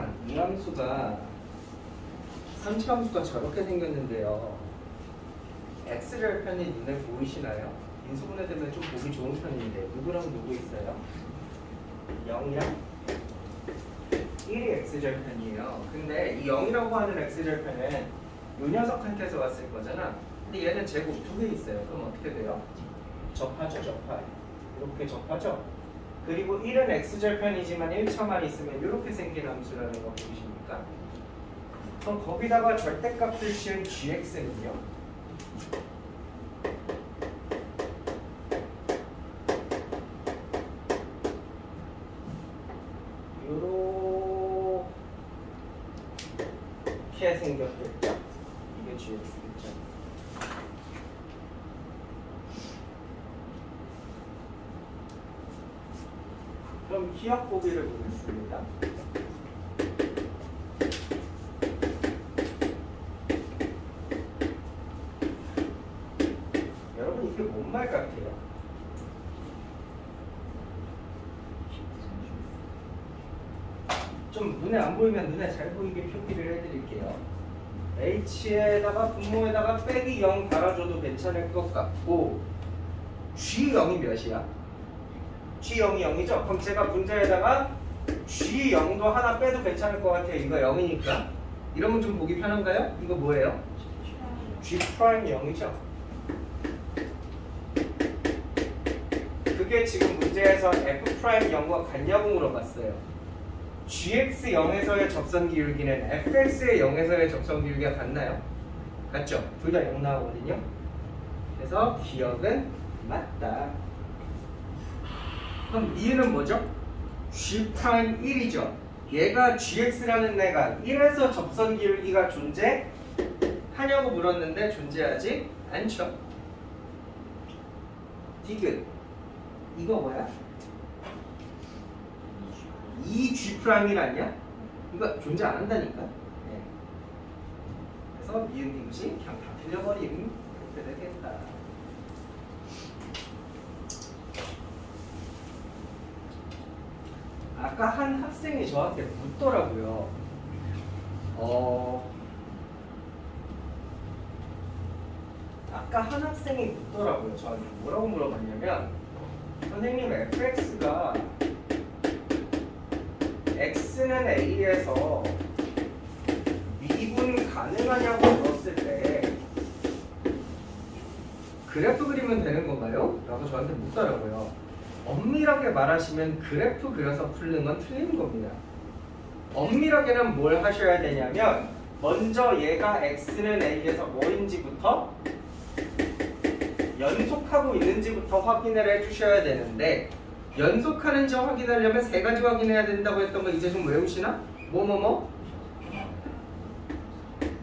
자, 이 함수가 상체 함수가 저렇게 생겼는데요. x절편이 눈에 보이시나요? 인수분해되면 좀 보기 좋은 편인데 누구랑 누구 있어요? 0이랑 1이 x절편이에요. 근데 이 0이라고 하는 x절편은 이 녀석한테서 왔을 거잖아. 근데 얘는 제곱 2개 있어요. 그럼 어떻게 돼요? 접하죠, 접하. 이렇게 접하죠. 그리고 1은 x절편이지만 1차만 있으면 이렇게 생긴 함수라는 거 보이십니까? 그럼 거기다가 절대값을 씌운 gx는요? 요렇게 생겼겠죠? 이게 gx겠죠? 그럼 기억 보기를 보겠습니다. 여러분 이게 뭔 말 같아요? 좀 눈에 안 보이면 눈에 잘 보이게 표기를 해드릴게요. h에다가 분모에다가 빼기 0 달아줘도 괜찮을 것 같고 g0이 몇이야? g0이 0이죠? 그럼 제가 문제에다가 g0도 하나 빼도 괜찮을 것 같아요. 이거 0이니까. 이러면 좀 보기 편한가요? 이거 뭐예요? g'0이죠? 그게 지금 문제에서 f'0과 같냐고 물어봤어요. gx0에서의 접선 기울기는 fx의 0에서의 접선 기울기가 같나요? 같죠? 둘 다 0 나오거든요. 그래서 기억은 맞다. 그럼 이유는 뭐죠? g'1이죠. 얘가 gx라는 애가 1에서 접선 기울기가 존재하냐고 물었는데 존재하지 않죠. 디귿. 이거 뭐야? 2G'이라냐? 이거 존재 안 한다니까. 네. 그래서 미음 디귿이 그냥 다 틀려버림. 그렇게 되겠다. 아까 한 학생이 저한테 묻더라고요. 아까 한 학생이 묻더라고요. 저한테 뭐라고 물어봤냐면, 선생님 fx가 x는 a에서 미분 가능하냐고 물었을 때 그래프 그리면 되는 건가요? 라고 저한테 묻더라고요. 엄밀하게 말하시면 그래프 그려서 풀는 건 틀린 겁니다. 엄밀하게는 뭘 하셔야 되냐면 먼저 얘가 x는 a에서 뭐인지부터 연속하고 있는지부터 확인을 해주셔야 되는데 연속하는지 확인하려면 세 가지 확인해야 된다고 했던 거 이제 좀 외우시나? 뭐뭐뭐?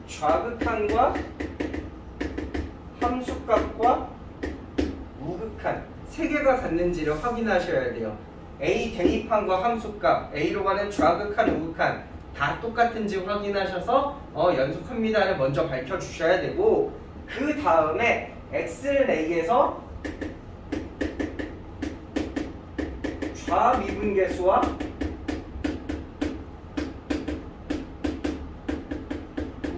좌극한과 함수값과 우극한 세 개가 같는지를 확인하셔야 돼요. A 대입한과 함수값, A로 가는 좌극한, 우극한 다 똑같은지 확인하셔서 연속합니다를 먼저 밝혀주셔야 되고 그 다음에 X는 A에서 좌미분계수와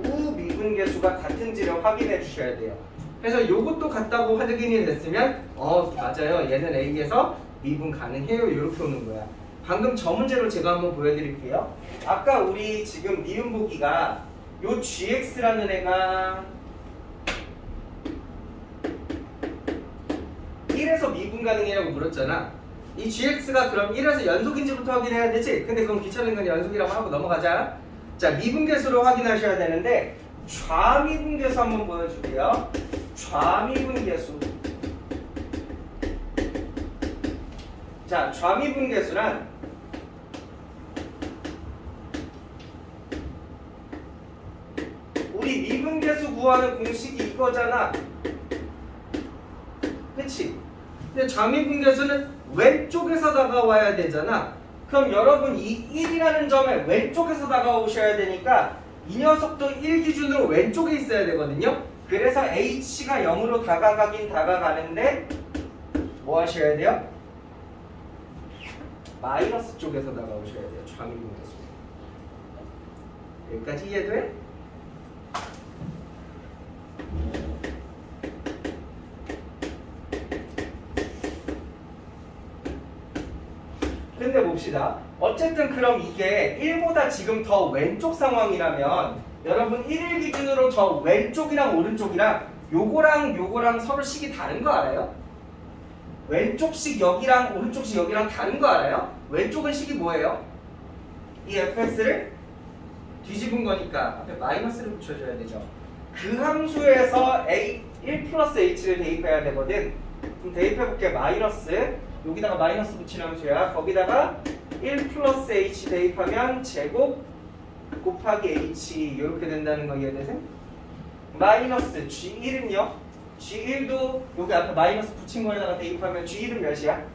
우미분계수가 같은지를 확인해 주셔야 돼요. 그래서 이것도 같다고 확인이 됐으면 맞아요. 얘는 A에서 미분 가능해요. 이렇게 오는 거야. 방금 저 문제로 제가 한번 보여드릴게요. 아까 우리 지금 미분 보기가 요 gx라는 애가 1에서 미분 가능이라고 물었잖아. 이 gx가 그럼 1에서 연속인지부터 확인해야 되지? 근데 그럼 귀찮은 건 연속이라고 하고 넘어가자. 자, 미분계수로 확인하셔야 되는데 좌미분계수 한번 보여줄게요. 좌미분계수. 자, 좌미분계수란 우리 미분계수 구하는 공식이 이거잖아. 그치? 근데 좌미분계수는 왼쪽에서 다가와야 되잖아. 그럼 여러분 이 1이라는 점에 왼쪽에서 다가오셔야 되니까 이 녀석도 1 기준으로 왼쪽에 있어야 되거든요. 그래서 h가 0으로 다가가긴 다가가는데 뭐 하셔야 돼요? 마이너스 쪽에서 다가오셔야 돼요. 좌미분계수. 여기까지 이해돼? 근데 봅시다. 어쨌든 그럼 이게 1보다 지금 더 왼쪽 상황이라면 여러분 1일 기준으로 저 왼쪽이랑 오른쪽이랑 요거랑 서로 식이 다른 거 알아요? 왼쪽식 여기랑 오른쪽식 여기랑 다른 거 알아요? 왼쪽은 식이 뭐예요? 이 fx를 뒤집은 거니까 앞에 마이너스를 붙여줘야 되죠. 그 함수에서 1 플러스 h를 대입해야 되거든. 그럼 대입해볼게. 마이너스 여기다가 마이너스 붙이는 함수야. 거기다가 1 플러스 h 대입하면 제곱 곱하기 h 이렇게 된다는 거 이해되세요? 마이너스 g1은요? g1도 여기 앞에 마이너스 붙인 거에다가 대입하면 g1은 몇이야?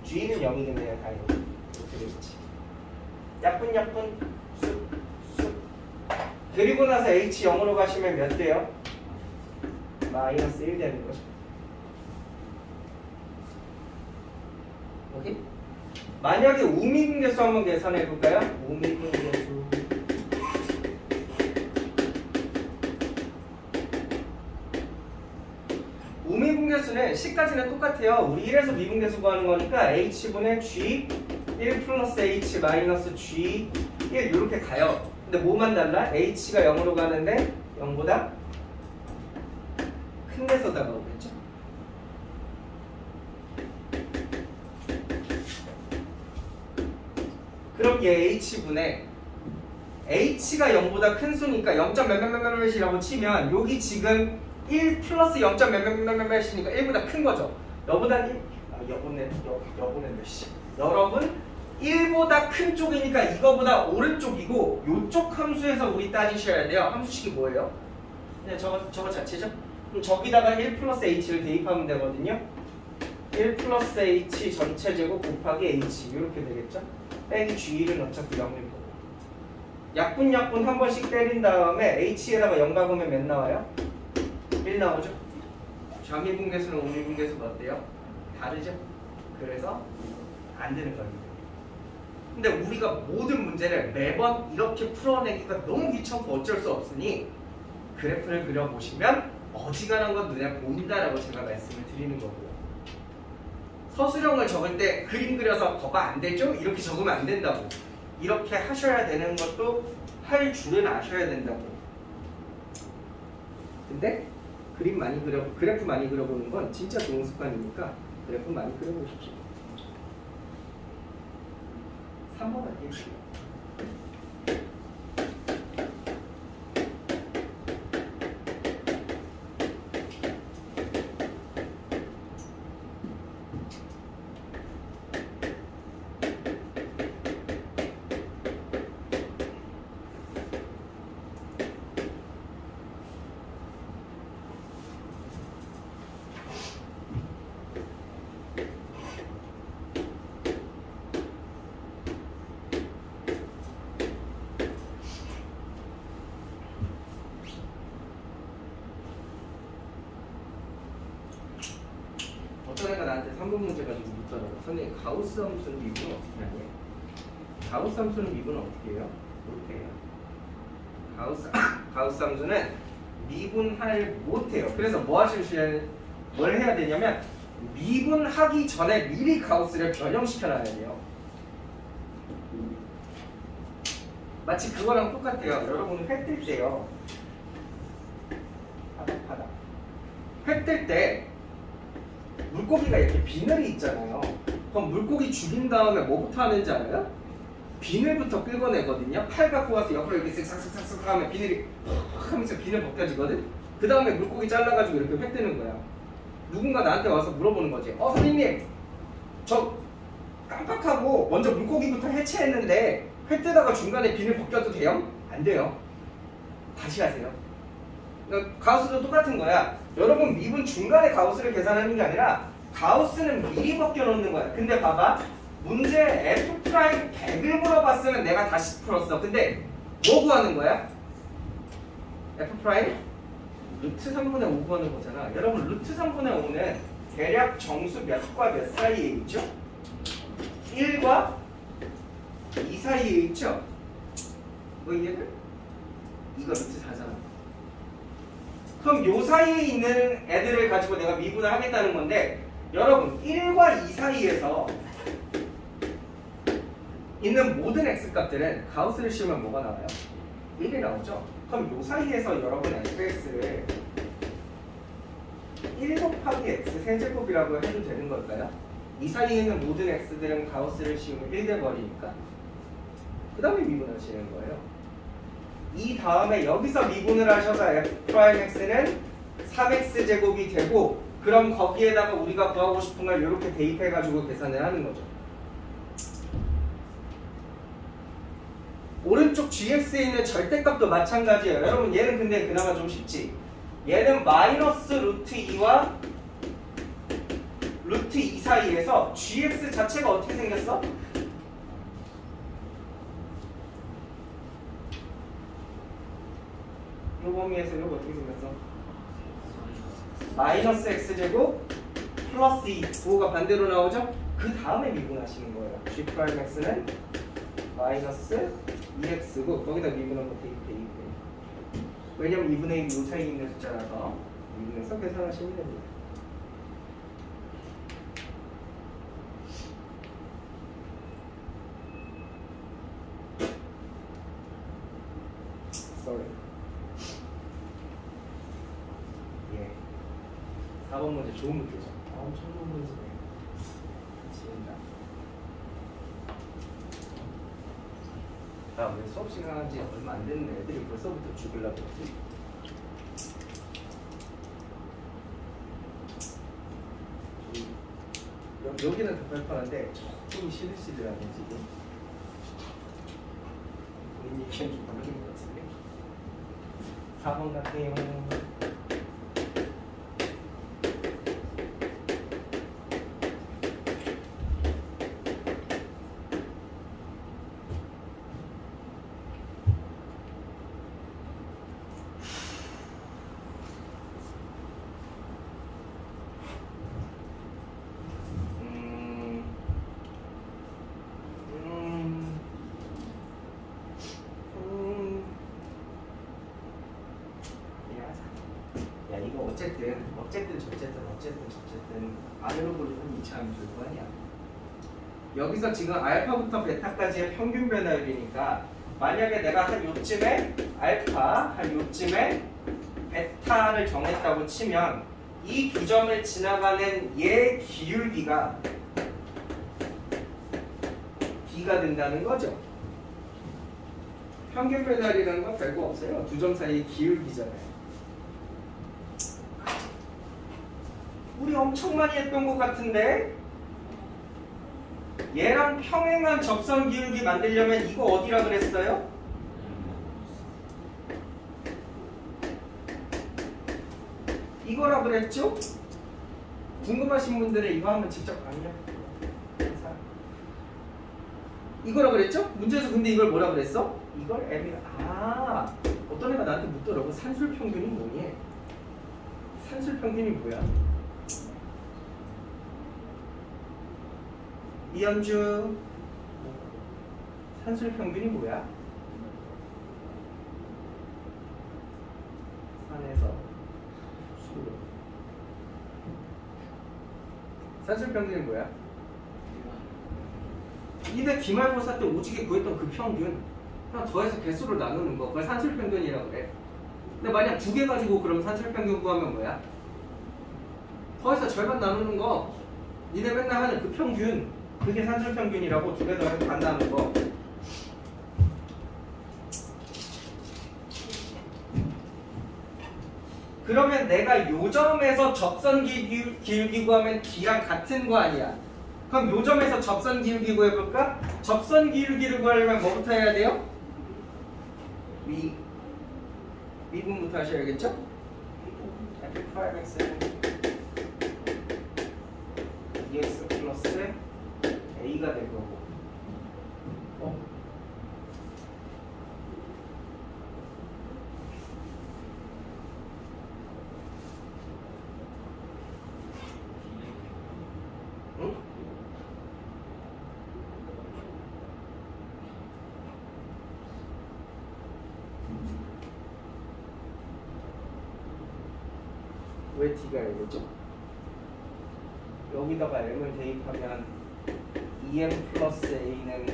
g1은 0이겠네요. 당연히 이렇게 되겠지. 약분 쑥 그리고 나서 h 0으로 가시면 몇 돼요? 마이너스 1 되는 거죠. 오케이? 만약에 우미분계수 한번 계산해 볼까요? 우미분계수 우미분계수는 C까지는 똑같아요. 우리 1에서 미분계수 구하는 거니까 H분의 G 1 플러스 H 마이너스 G 1 이렇게 가요. 근데 뭐만 달라? H가 0으로 가는데 0보다 큰 데서다가 오겠죠? 그럼 얘 H분의 H가 0보다 큰 수니까 0. 몇몇몇몇이라고 치면 여기 지금 1 플러스 0. 몇몇몇몇이니까 1보다 큰 거죠. 여보다 1, 여보는 몇시? 여러분 1보다 큰 쪽이니까 이거보다 오른쪽이고 요쪽 함수에서 우리 따지셔야 돼요. 함수식이 뭐예요? 네, 저거 자체죠? 그럼 저기다가 1 플러스 h를 대입하면 되거든요. 1 플러스 h 전체 제곱 곱하기 h 이렇게 되겠죠? 빼기 g1은 어차피 0일 거고. 약분 한 번씩 때린 다음에 h에다가 0 박으면 몇 나와요? 1 나오죠? 좌미분계수는 우미분계수가 어때요? 다르죠? 그래서 안 되는 겁니다. 근데 우리가 모든 문제를 매번 이렇게 풀어내기가 너무 귀찮고 어쩔 수 없으니 그래프를 그려보시면 어지간한 건 눈에 보인다라고 제가 말씀을 드리는 거고요. 서술형을 적을 때 그림 그려서 거봐 안 되죠? 이렇게 적으면 안 된다고. 이렇게 하셔야 되는 것도 할 줄은 아셔야 된다고. 근데 그래프 많이 그려보는 건 진짜 좋은 습관이니까 그래프 많이 그려보십시오. 3번 할게요. 어떤 애가 나한테 3번 문제 가지고 묻더라고. 선생님 가우스 함수는 미분은 어떻게 하냐? 가우스 함수는 미분은 어떻게 해요? 이렇게 해요. 가우스 함수는 미분할 못해요. 그래서 뭘 해야 되냐면 미분하기 전에 미리 가우스를 변형시켜놔야 돼요. 마치 그거랑 똑같아요. 여러분 회 뜰 때요. 바닥. 회 뜰 때 물고기가 이렇게 비늘이 있잖아요. 그럼 물고기 죽인 다음에 뭐부터 하는지 알아요? 비늘부터 긁어내거든요. 팔 갖고 와서 옆으로 이렇게 쓱싹쓱싹 하면 비늘이 확 하면서 비늘 벗겨지거든. 그 다음에 물고기 잘라가지고 이렇게 회 뜨는 거야. 누군가 나한테 와서 물어보는 거지. 선생님 저 깜빡하고 먼저 물고기부터 해체했는데 회 뜨다가 중간에 비늘 벗겨도 돼요? 안 돼요. 다시 하세요. 그러니까 가우스도 똑같은 거야. 여러분 미분 중간에 가우스를 계산하는 게 아니라 가우스는 미리 벗겨놓는 거야. 근데 봐봐. 문제 F'100을 물어봤으면 내가 다시 풀었어. 근데 뭐 구하는 거야? F' 루트 3분의 5 구하는 거잖아. 여러분 루트 3분의 5는 대략 정수 몇과 몇 사이에 있죠? 1과 2 사이에 있죠? 뭐 이해돼? 이거 루트 4잖아. 그럼 요 사이에 있는 애들을 가지고 내가 미분을 하겠다는 건데 여러분 1과 2 사이에서 있는 모든 x값들은 가우스를 씌우면 뭐가 나와요? 1이 나오죠? 그럼 요 사이에서 여러분 fx를 1 곱하기 x 세제곱이라고 해도 되는 걸까요? 이 사이에 있는 모든 x들은 가우스를 씌우면 1 돼버리니까 그 다음에 미분하시는 거예요. 이 다음에 여기서 미분을 하셔서 f'x는 3x제곱이 되고 그럼 거기에다가 우리가 구하고 싶은 걸 이렇게 대입해가지고 계산을 하는 거죠. 오른쪽 gx에 있는 절대값도 마찬가지예요. 여러분 얘는 근데 그나마 좀 쉽지. 얘는 마이너스 루트 2와 루트 2 사이에서 gx 자체가 어떻게 생겼어? 요 범위에서 이거 어떻게 생겼어? 마이너스 x제곱 플러스 2 부호가 반대로 나오죠? 그 다음에 미분하시는 거예요. g'x는 마이너스 2x고 거기다 미분한 거 대입. 왜냐면 2분의 1 요 사이에 있는 숫자라서 미분해서 계산하시면 됩니다. Sorry. 예. 4번 문제 좋은 문제죠. 엄청 좋은 문제네. 지은다. 왜 수업 시간 한지 얼마 안 됐는데 애들이 벌써부터 죽으려고 그러지? 여기는 더 발판한데 조금 시들시들하네 지금. 본인 얘기는 좀 모르는 것 같은데. 4번 같아요. 어쨌든 아래로 고르면 이차하면 될 거 아니야. 여기서 지금 알파부터 베타까지의 평균 변화율이니까 만약에 내가 한 요쯤에 알파, 한 요쯤에 베타를 정했다고 치면 이 규점을 지나가는 얘 기울기가 B가 된다는 거죠. 평균 변화율이라는 건 별거 없어요. 두 점 사이의 기울기잖아요. 우리 엄청 많이 했던 것 같은데 얘랑 평행한 접선 기울기 만들려면 이거 어디라 그랬어요? 이거라 그랬죠? 궁금하신 분들은 이거 한번 직접 강의해. 이거라 그랬죠? 문제에서 근데 이걸 뭐라 그랬어? 이걸 M이라. 어떤 애가 나한테 묻더라고. 산술평균이 뭐니? 산술평균이 뭐야? 이현주, 산술평균이 뭐야? 산에서 수로. 산술평균이 뭐야? 이대 기말고사 때 오지게 구했던 그 평균 그냥 더해서 개수로 나누는 거, 그걸 산술평균이라고 그래. 근데 만약 두 개 가지고 그럼 산술평균 구하면 뭐야? 더해서 절반 나누는 거. 니네 맨날 하는 그 평균, 그게 산술평균이라고. 두 개 더해서 반 나누는 거. 그러면 내가 요 점에서 접선 기울기 구하면 D랑 같은 거 아니야? 그럼 요 점에서 접선 기울기 구해볼까? 접선 기울기를 구하려면 뭐부터 해야 돼요? 미분부터 하셔야겠죠? f'x는 2x 플러스 a가 될 거고. 응? 왜 D가 L이죠? 여기다가 M을 대입하면 2M 플러스 A는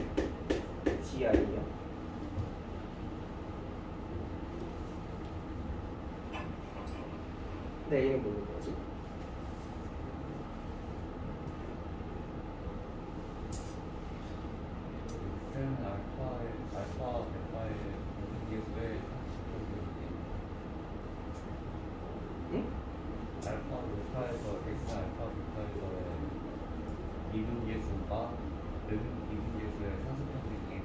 DI요. 근데 A는 모르는 거지? X는 알파, 베타의 미분계수의 응? 알파, 베타에서 X, 알파, 베타에서의 미분계수가 미분계수의 상수평균이에요.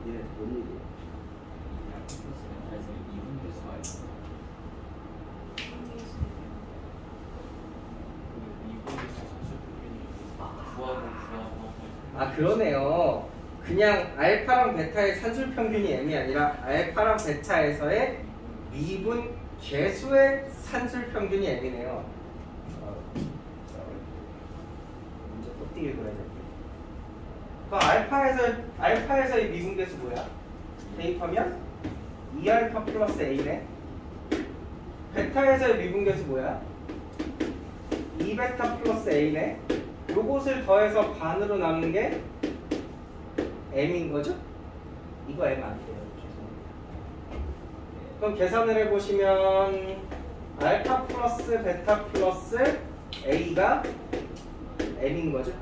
얘 뭔 얘기야? 아 그러네요. 그냥 알파랑 베타의 산술 평균이 M이 아니라 알파랑 베타에서의 미분 계수의 산술 평균이 M이네요. 문제 또 띄게 그려야 돼. 그럼 알파에서의 미분 계수 뭐야? 대입하면 2알파 플러스 A네. 베타에서의 미분 계수 뭐야? 2베타 플러스 A네. 요것을 더해서 반으로 남은 게 M인 거죠? 이거 M 안 돼요. 죄송합니다. 그럼 계산을 해보시면 알파 플러스 베타 플러스 A가 M인 거죠?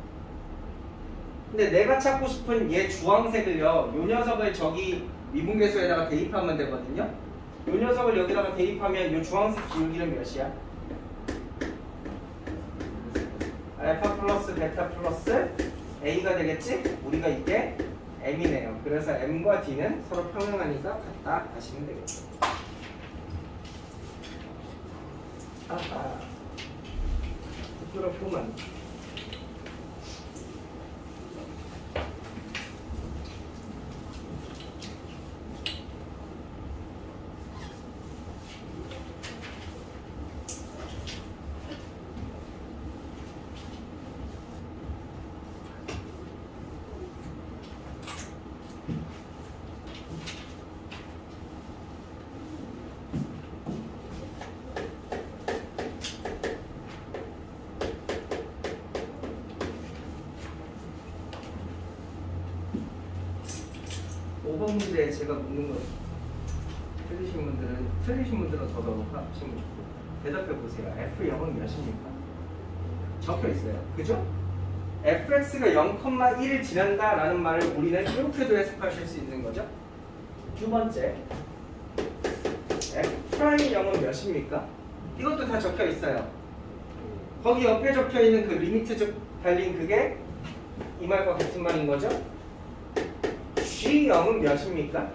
근데 내가 찾고 싶은 얘 주황색을요, 요 녀석을 저기 미분계수에다가 대입하면 되거든요. 요 녀석을 여기다가 대입하면 요 주황색 기울기는 몇이야? 알파 플러스 베타 플러스 A가 되겠지? 우리가 이게 M이네요. 그래서 M과 D는 서로 평행하니까 같다 하시면 되겠죠. 아하, 부끄럽구만. 문제에 제가 묻는 거 틀리신 분들은 더더욱 하시면 좋고 대답해 보세요. F0은 몇입니까? 적혀 있어요. 그죠? fx가 0,1을 지난다 라는 말을 우리는 이렇게도 해석하실 수 있는 거죠. 두 번째, f'0은 몇입니까? 이것도 다 적혀 있어요. 거기 옆에 적혀 있는 그 리미트 달린 그게 이 말과 같은 말인 거죠. G0은 몇입니까?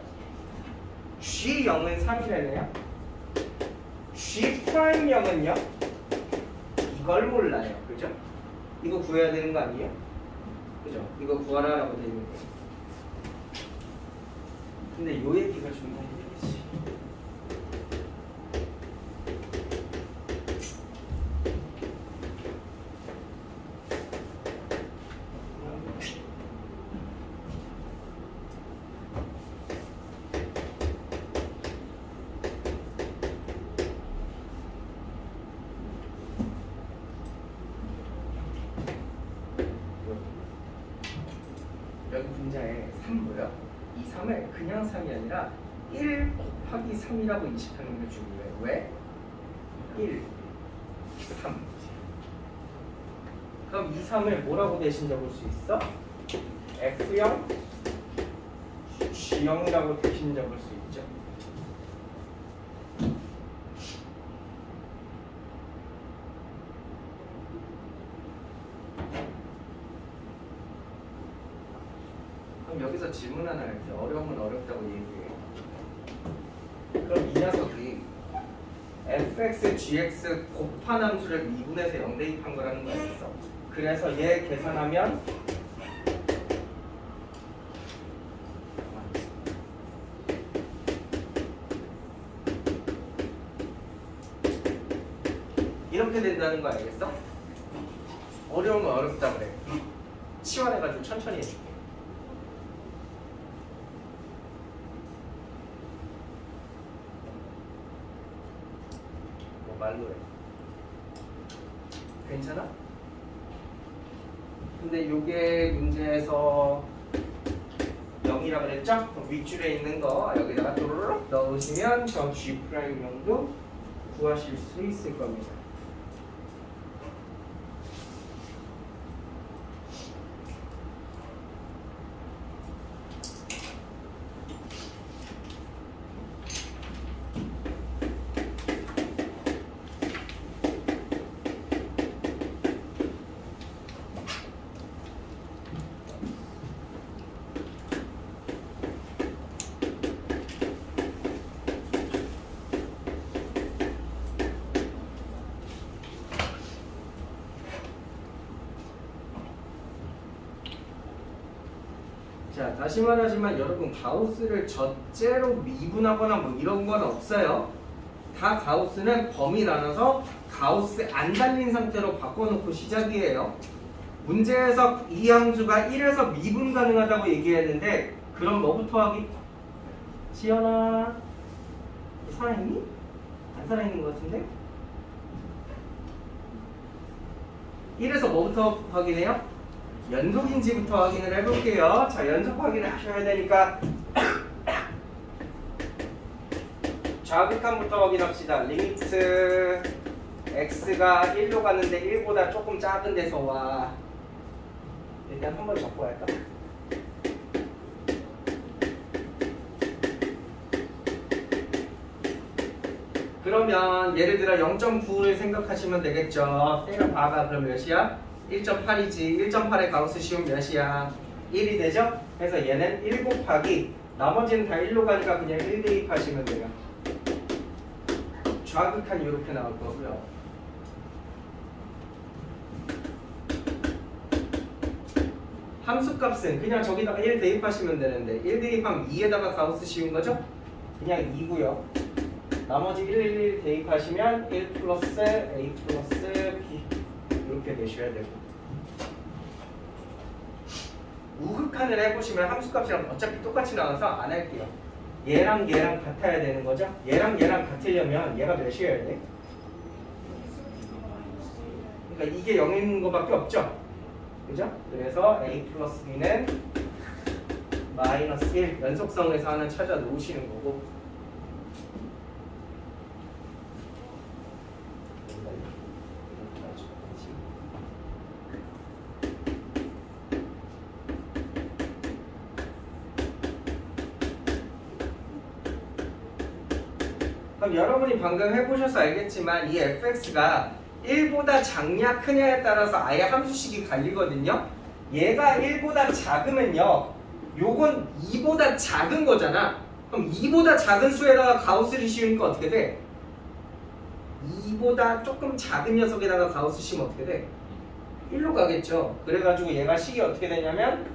G0은 3이래네요. G'0은요? 이걸 몰라요. 그죠? 이거 구해야 되는 거 아니에요? 그죠? 이거 구하라라고 되어 있는 거예요. 근데 요 얘기가 중요한 얘기지. 여기 분자에 3 뭐야? 이 3을 그냥 3이 아니라 1 곱하기 3이라고 인식하는 게 중요해요. 왜? 1, 3. 그럼 이 3을 뭐라고 대신 적을 수 있어? F0, G0이라고 대신 적을 수 있죠. 그럼 여기서 질문 하나 할게요. 어려우면 어렵다고 얘기해요. 그럼 이 녀석이 fx, gx 곱한 함수를 미분해서 0 대입한 거라는 거 알겠어? 그래서 얘 계산하면 이렇게 된다는 거 알겠어? 어려우면 어렵다 그래. 치환해가지고 천천히 해줄게. 뭐 말로 해. 괜찮아? 근데 요게 문제에서 0이라고 그랬죠? 그럼 윗줄에 있는 거 여기다가 또르륵 넣으시면 저 G'명도 구하실 수 있을 겁니다. 자, 다시 말하지만 여러분 가우스를 젖제로 미분하거나 뭐 이런 건 없어요. 다 가우스는 범위 나눠서 가우스 안 달린 상태로 바꿔놓고 시작이에요. 문제에서 이 함수가 1에서 미분 가능하다고 얘기했는데 그럼 뭐부터 하기? 지연아 살아있니? 안 살아있는 것 같은데? 1에서 뭐부터 확인해요? 연속인지부터 확인을 해볼게요. 자, 연속 확인을 하셔야 되니까 좌극한부터 확인합시다. 리미트 x가 1로 갔는데 1보다 조금 작은 데서 와. 일단 한 번 적고 할까? 그러면 예를 들어 0.9를 생각하시면 되겠죠. 때려봐봐. 그럼 몇이야? 1.8이지. 1.8의 가우스 시움 몇이야? 1이 되죠? 그래서 얘는 1 곱하기 나머지는 다 1로 가니까 그냥 1 대입하시면 돼요. 좌극한 이렇게 나올 거고요. 함수값은 그냥 저기다가 1 대입하시면 되는데 1 대입하면 2에다가 가우스 씌운 거죠? 그냥 2고요. 나머지 1, 1, 1 대입하시면 1 플러스 A 플러스 B 이렇게 되셔야 되고 우극한을 해보시면 함수값이랑 어차피 똑같이 나와서 안 할게요. 얘랑 얘랑 같아야 되는 거죠? 얘랑 얘랑 같으려면 얘가 몇이어야 돼? 그러니까 이게 0인 거밖에 없죠? 그죠? 그래서 A 플러스 B는 마이너스 1 연속성에서 하나 찾아 놓으시는 거고 그럼 여러분이 방금 해보셔서 알겠지만 이 fx가 1보다 작냐 크냐에 따라서 아예 함수식이 갈리거든요. 얘가 1보다 작으면요 요건 2보다 작은 거잖아. 그럼 2보다 작은 수에다가 가우스를 씌우니까 어떻게 돼? 2보다 조금 작은 녀석에다가 가우스 씌우면 어떻게 돼? 1로 가겠죠. 그래가지고 얘가 식이 어떻게 되냐면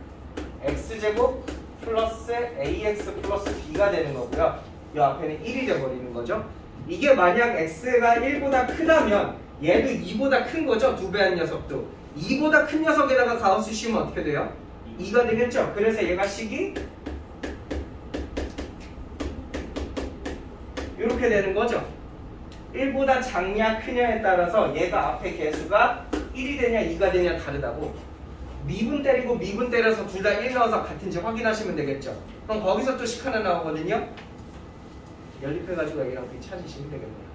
x제곱 플러스 ax 플러스 b가 되는 거고요. 이 앞에는 1이 돼버리는 거죠. 이게 만약 x가 1보다 크다면 얘도 2보다 큰 거죠. 2배한 녀석도. 2보다 큰 녀석에다가 가우스 씌우면 어떻게 돼요? 2가 되겠죠. 그래서 얘가 식이 이렇게 되는 거죠. 1보다 작냐 크냐에 따라서 얘가 앞에 개수가 1이 되냐 2가 되냐 다르다고. 미분 때리고 미분 때려서 둘 다 1 넣어서 같은지 확인하시면 되겠죠. 그럼 거기서 또 식 하나 나오거든요. 연립해가지고 A랑 B 찾으시면 되겠네요.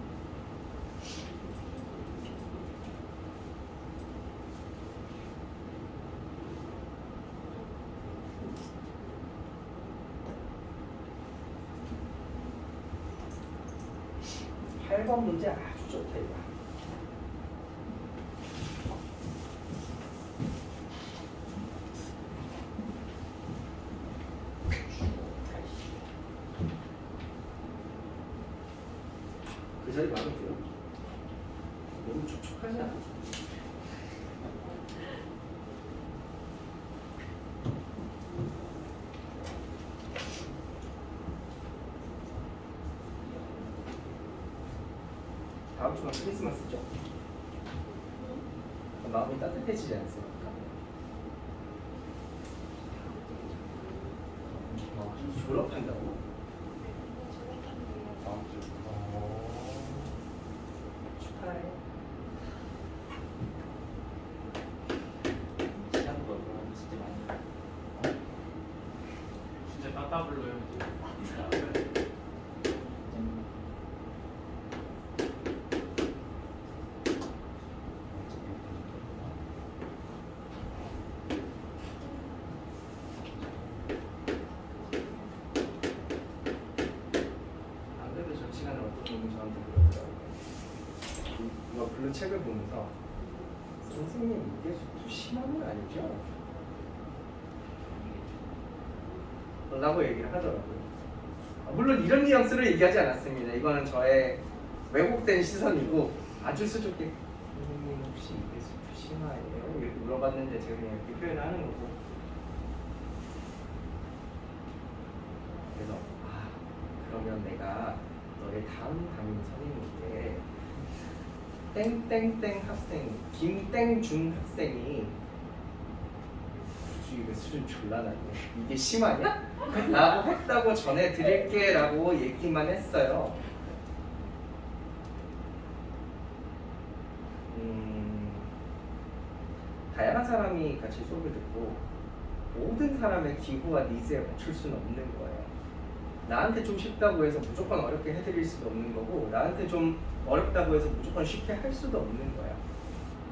(8번) 문제 아주 좋다 이거. 그 자리 마음에 들어? 너무 촉촉하지 않아? 다음 주가 크리스마스죠? 마음이 따뜻해지지 않습니까? 졸업한다고? 다음 주 축하해. 시간도 그럼 진짜 많이 진짜 따따블로요 안 그래도 전 시간에 어떤 분이 저한테 그러더라고요. 이거 블루 책을 보면서 선생님 이게 좀 심한 건 아니죠? 라고 얘기를 하더라고요. 물론 이런 뉘앙스로 얘기하지 않았습니다. 이거는 저의 왜곡된 시선이고 아주 수줍게 선생님 혹시 이게 좀 심하예요? 이렇게 물어봤는데 제가 그냥 이렇게 표현을 하는 거고. 그래서 그러면 내가 너의 다음 담임 선생님께 땡땡땡 학생 김땡준 학생이 이거 수준 졸라 낮네. 이게 심하냐? 라고 했다고 전해드릴게 라고 얘기만 했어요. 다양한 사람이 같이 수업을 듣고 모든 사람의 기호와 니즈에 맞출 수는 없는 거예요. 나한테 좀 쉽다고 해서 무조건 어렵게 해드릴 수도 없는 거고 나한테 좀 어렵다고 해서 무조건 쉽게 할 수도 없는 거야.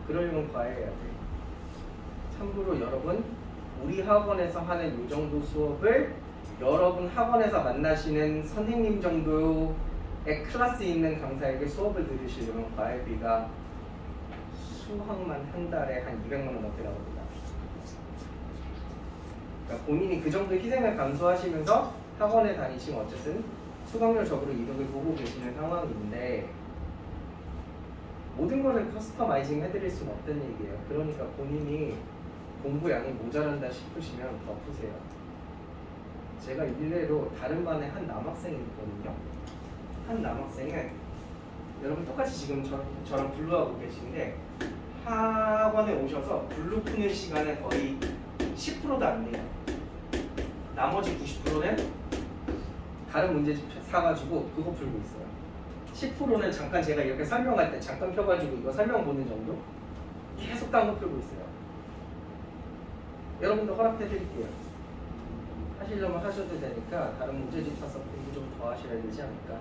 그러려면 과외해야 돼. 참고로 여러분 우리 학원에서 하는 이 정도 수업을 여러분 학원에서 만나시는 선생님 정도의 클래스 있는 강사에게 수업을 들으시려면 과외비가 수학만 한 달에 한 200만 원 넘게 나옵니다. 그러니까 본인이 그 정도 희생을 감수하시면서 학원에 다니시면 어쨌든 수강료적으로 이득을 보고 계시는 상황인데 모든 것을 커스터마이징 해드릴 수는 없다는 얘기예요. 그러니까 본인이 공부량이 모자란다 싶으시면 더 푸세요. 제가 일례로 다른 반에 한 남학생이 있거든요. 한 남학생은 여러분 똑같이 지금 저랑 블루하고 계신데 학원에 오셔서 블루 푸는 시간에 거의 10%도 안 돼요. 나머지 90%는 다른 문제집 사가지고 그거 풀고 있어요. 10%는 잠깐 제가 이렇게 설명할 때 잠깐 펴가지고 이거 설명 보는 정도? 계속 딴 거 풀고 있어요. 여러분도 허락해드릴게요. 하시려면 하셔도 되니까 다른 문제집 사서 공부 좀 더 하셔야 되지 않을까.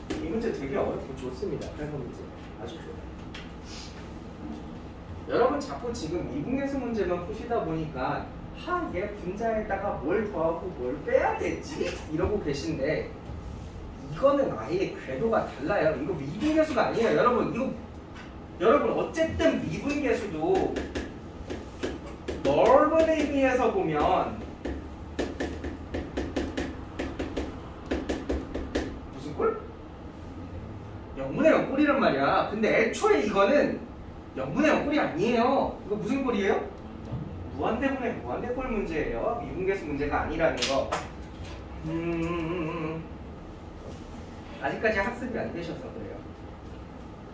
이 문제 되게 어렵고 좋습니다. 8번 문제 아주 좋아요. 여러분 자꾸 지금 이분계수 문제만 푸시다 보니까 얘 분자에다가 뭘 더하고 뭘 빼야 되지? 이러고 계신데 이거는 아예 궤도가 달라요. 이거 미분계수가 아니에요. 여러분 어쨌든 미분계수도 넓은 의미에서 보면 무슨 꼴? 0분의 0 꼴이란 말이야. 근데 애초에 이거는 0분의 0 꼴이 아니에요. 이거 무슨 꼴이에요? 무한대분의 무한대꼴 문제예요. 미분계수 문제가 아니라는 거. 아직까지 학습이 안 되셔서 그래요.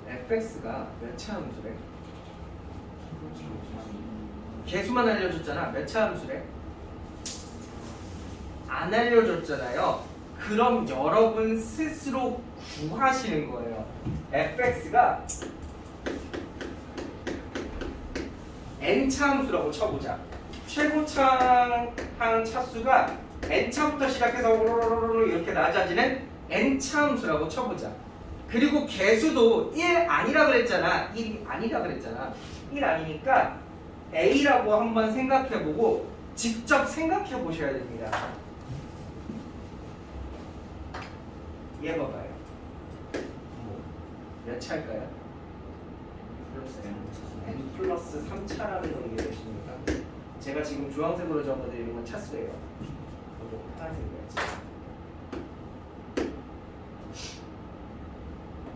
fx가 몇 차 함수래? 개수만 알려줬잖아. 몇 차 함수래? 안 알려줬잖아요. 그럼 여러분 스스로 구하시는 거예요. fx가 n차 함수라고 쳐보자. 최고차항 차수가 n차부터 시작해서 이렇게 낮아지는 n차 함수라고 쳐보자. 그리고 개수도 1 아니라 그랬잖아. 1이 아니라 그랬잖아. 1 아니니까 a라고 한번 생각해보고 직접 생각해 보셔야 됩니다. 얘 봐봐요. 몇 차일까요? n 플러스 3차라는 건 이해되십니까? 제가 지금 주황색으로 적어드리는 건 차수예요. 저도 파란색이었지.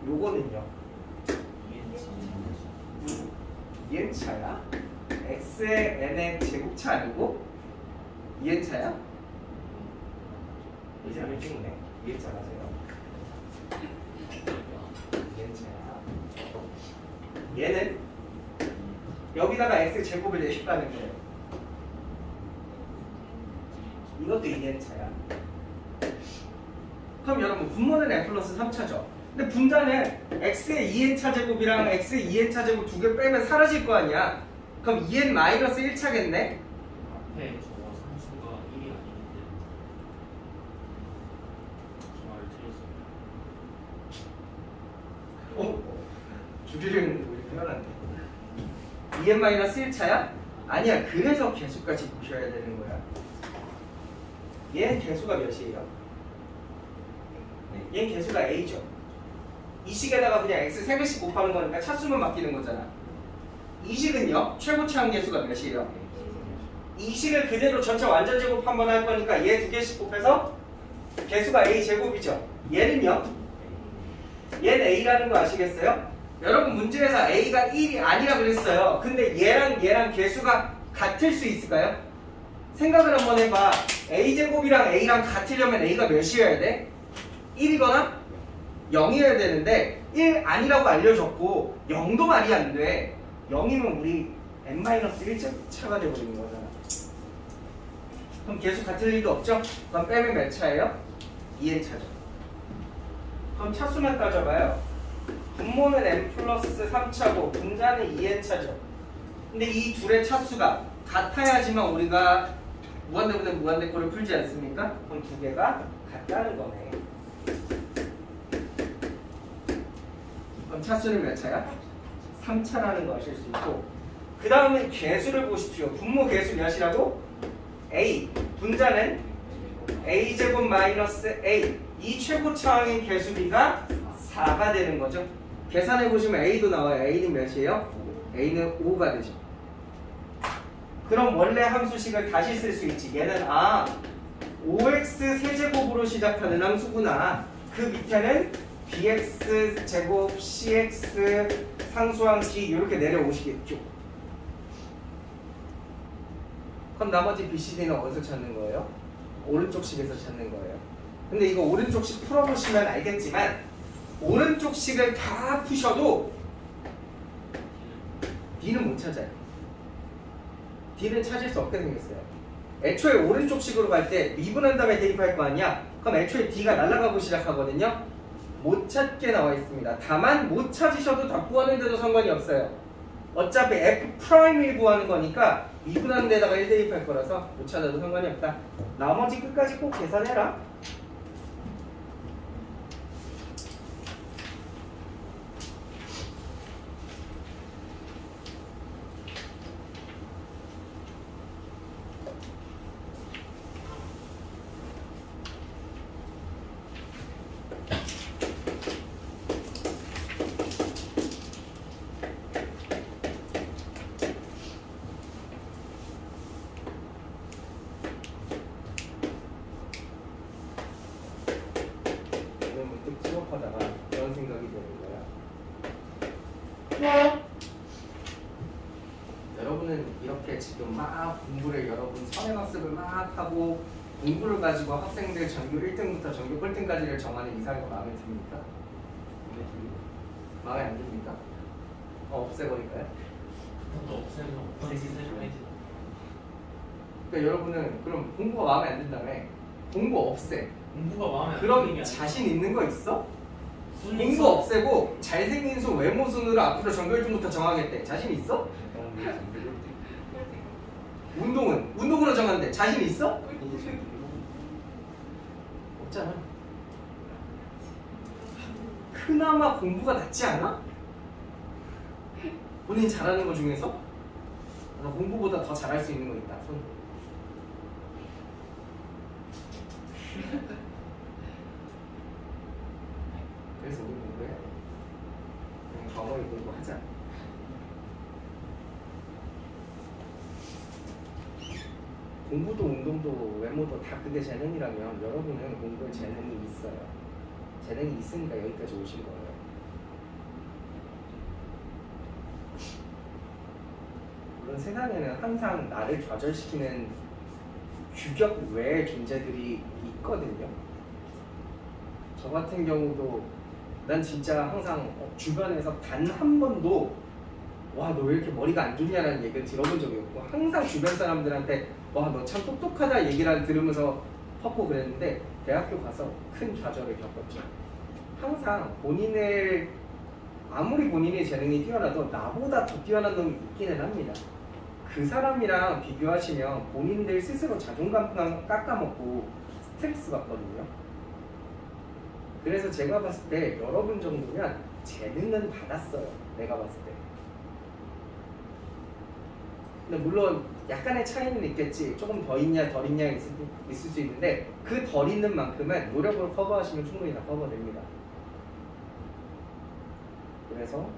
요거는요. 2n차야? x의 n의 제곱차 아니고 2n차야? 이제 안 찍네. 2n차 맞아요. 2n차야. 얘는 여기다가 x 제곱을 내셨다는 거예요. 이것도 2n차야. 그럼 여러분 분모는 n 플러스 3차죠. 근데 분자는 x의 2n차 제곱이랑 x의 2n차 제곱 두 개 빼면 사라질 거 아니야. 그럼 2n 마이너스 1차겠네? 앞에 저거 상수가 1이 아닌데 저 말을 틀렸어요. 줄이려는 우리 표현한데 2n 마이너스 1차야? 아니야. 그래서 개수까지 보셔야 되는 거야. 얘는 개수가 몇이에요? 얘는 개수가 a죠. 이 식에다가 그냥 x 3개씩 곱하는 거니까 차수만 바뀌는 거잖아. 이 식은요, 최고차항 개수가 몇이에요? 이 식을 그대로 전체 완전 제곱 한번 할 거니까 얘 2개씩 곱해서 개수가 a 제곱이죠. 얘는요? 얘는 a라는 거 아시겠어요? 여러분 문제에서 a가 1이 아니라 그랬어요. 근데 얘랑 개수가 같을 수 있을까요? 생각을 한번 해봐. a 제곱이랑 a랑 같으려면 a가 몇이어야 돼? 1이거나 0이어야 되는데 1 아니라고 알려줬고 0도 말이 안 돼. 0이면 우리 n-1차가 돼버리는 거잖아. 그럼 계속 같을 일도 없죠? 그럼 빼면 몇 차예요? 2n차죠. 그럼 차수만 따져봐요. 분모는 n 플러스 3차고 분자는 2n차죠. 근데 이 둘의 차수가 같아야지만 우리가 무한대분의 무한대꼴을 풀지 않습니까? 그럼 두 개가 같다는 거네. 그럼 차수는 몇 차야? 3차라는 거 아실 수 있고, 그 다음에 개수를 보십시오. 분모 개수 몇이라고? a. 분자는 a제곱 마이너스 a. 이 최고차항의 개수비가 4가 되는 거죠. 계산해 보시면 a도 나와요. a는 몇이에요? a는 5가 되죠. 그럼 원래 함수식을 다시 쓸 수 있지. 얘는 5x 세제곱으로 시작하는 함수구나. 그 밑에는 bx 제곱 cx 상수항 d 이렇게 내려오시겠죠. 그럼 나머지 bcd는 어디서 찾는 거예요? 오른쪽 식에서 찾는 거예요. 근데 이거 오른쪽 식 풀어보시면 알겠지만 오른쪽 식을 다 푸셔도 d는 못 찾아요. d는 찾을 수 없게 생겼어요. 애초에 오른쪽 식으로 갈 때 미분한 다음에 대입할 거 아니야? 그럼 애초에 d가 날아가고 시작하거든요. 못 찾게 나와 있습니다. 다만 못 찾으셔도 다 구하는데도 상관이 없어요. 어차피 F'을 구하는 거니까 미분하는 데다가 1 대입할 거라서 못 찾아도 상관이 없다. 나머지 끝까지 꼭 계산해라. 하다가 그런 생각이 드는 거야. 여러분은 이렇게 지금 막 공부를 여러분 선행학습을 막 하고 공부를 가지고 학생들 전교 1등부터 전교 꼴등까지를 정하는 이 사회가 마음에 듭니까? 마음에 안 듭니까? 없애버릴까요? 그러니까 여러분은 그럼 공부가 마음에 안 든다며 공부 없애. 공부가 마음에 안 그럼 드는 게 자신 있는 거 있어? 순 공부 없애고 잘생긴 순 외모 순으로 앞으로 전교 1등부터 정하겠대. 자신 있어? 운동은? 운동으로 정하는데 자신 있어? 없잖아. 그나마 공부가 낫지 않아? 본인 잘하는 거 중에서? 나 공부보다 더 잘할 수 있는 거 있다. 손. 그래서 우리 공부해. 그냥 과거에 공부하자. 공부도 운동도 외모도 다 그게 재능이라면 여러분은 공부에 재능이 있어요. 재능이 있으니까 여기까지 오신 거예요. 물론 세상에는 항상 나를 좌절시키는 규격 외의 존재들이 있거든요. 저 같은 경우도 난 진짜 항상 주변에서 단 한 번도 와, 너 왜 이렇게 머리가 안 좋냐라는 얘기를 들어본 적이 없고 항상 주변 사람들한테 와, 너 참 똑똑하다 얘기를 들으면서 헛고 그랬는데 대학교 가서 큰 좌절을 겪었죠. 항상 본인을 아무리 본인의 재능이 뛰어나도 나보다 더 뛰어난 놈이 있기는 합니다. 그 사람이랑 비교하시면 본인들 스스로 자존감 깎아먹고 스트레스 받거든요. 그래서 제가 봤을 때 여러분 정도면 재능은 받았어요. 내가 봤을 때. 근데 물론 약간의 차이는 있겠지. 조금 더 있냐 덜 있냐 있을 수 있는데 그 덜 있는 만큼은 노력으로 커버하시면 충분히 다 커버됩니다. 그래서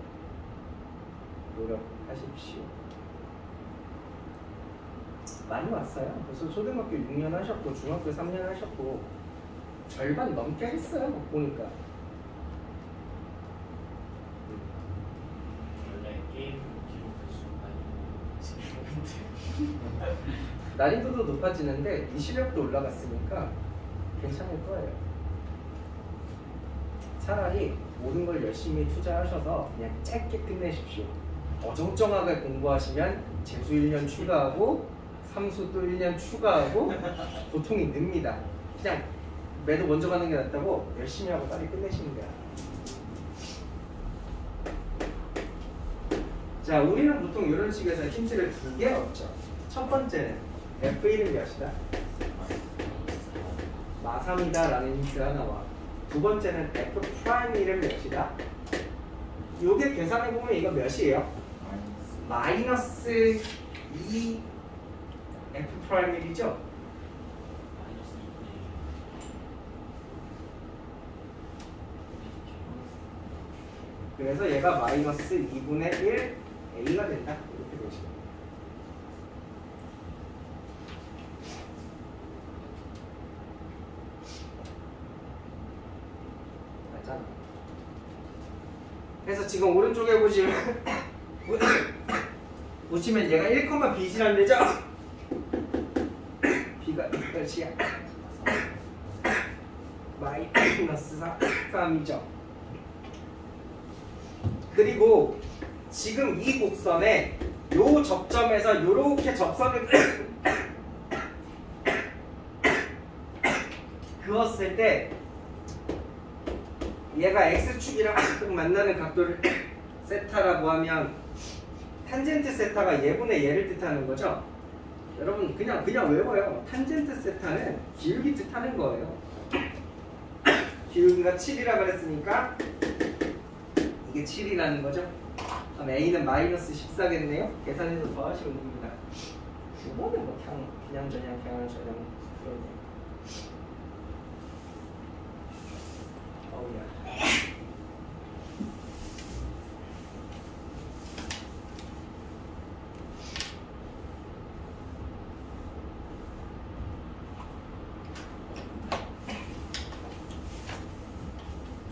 노력하십시오. 많이 왔어요. 그래서 초등학교 6년 하셨고 중학교 3년 하셨고 절반 넘게 했어요. 보니까. 원래 게임 기록 횟수가 난이도도 높아지는데 이 실력도 올라갔으니까 괜찮을 거예요. 차라리 모든 걸 열심히 투자하셔서 그냥 짧게 끝내십시오. 어정쩡하게 공부하시면 재수 1년 추가하고 삼수 또 1년 추가하고 고통이 늡니다. 그냥 매도 먼저 가는 게 낫다고 열심히 하고 빨리 끝내시는 거야. 자, 우리는 보통 이런 식에서 힌트를 2개 얻죠. 첫 번째는 F1은 몇이다? 마3이다 라는 힌트 하나와 두 번째는 F'1은 몇이다? 요게 계산해보면 이거 몇이에요? 마이너스 2 F'1이죠? 그래서 얘가 마이너스 2분의 1 A가 된다. 이렇게 보시면 맞잖아. 그래서 지금 오른쪽에 보시면 보시면 얘가 1,B지란 되죠? B가 몇이야? 마이너스 3이죠. 그리고 지금 이 곡선에 요 접점에서 요렇게 접선을 그었을 때 얘가 X축이랑 만나는 각도를 세타라고 하면 탄젠트 세타가 얘분의 얘를 뜻하는 거죠. 여러분 그냥 외워요. 탄젠트 세타는 기울기 뜻하는 거예요. 기울기가 7이라 그랬으니까 이게 7이라는 거죠. 그럼 A는 마이너스 14겠네요. 계산해서 더하시면 됩니다. 9번은 뭐 그냥 저냥 그러네. 어우야.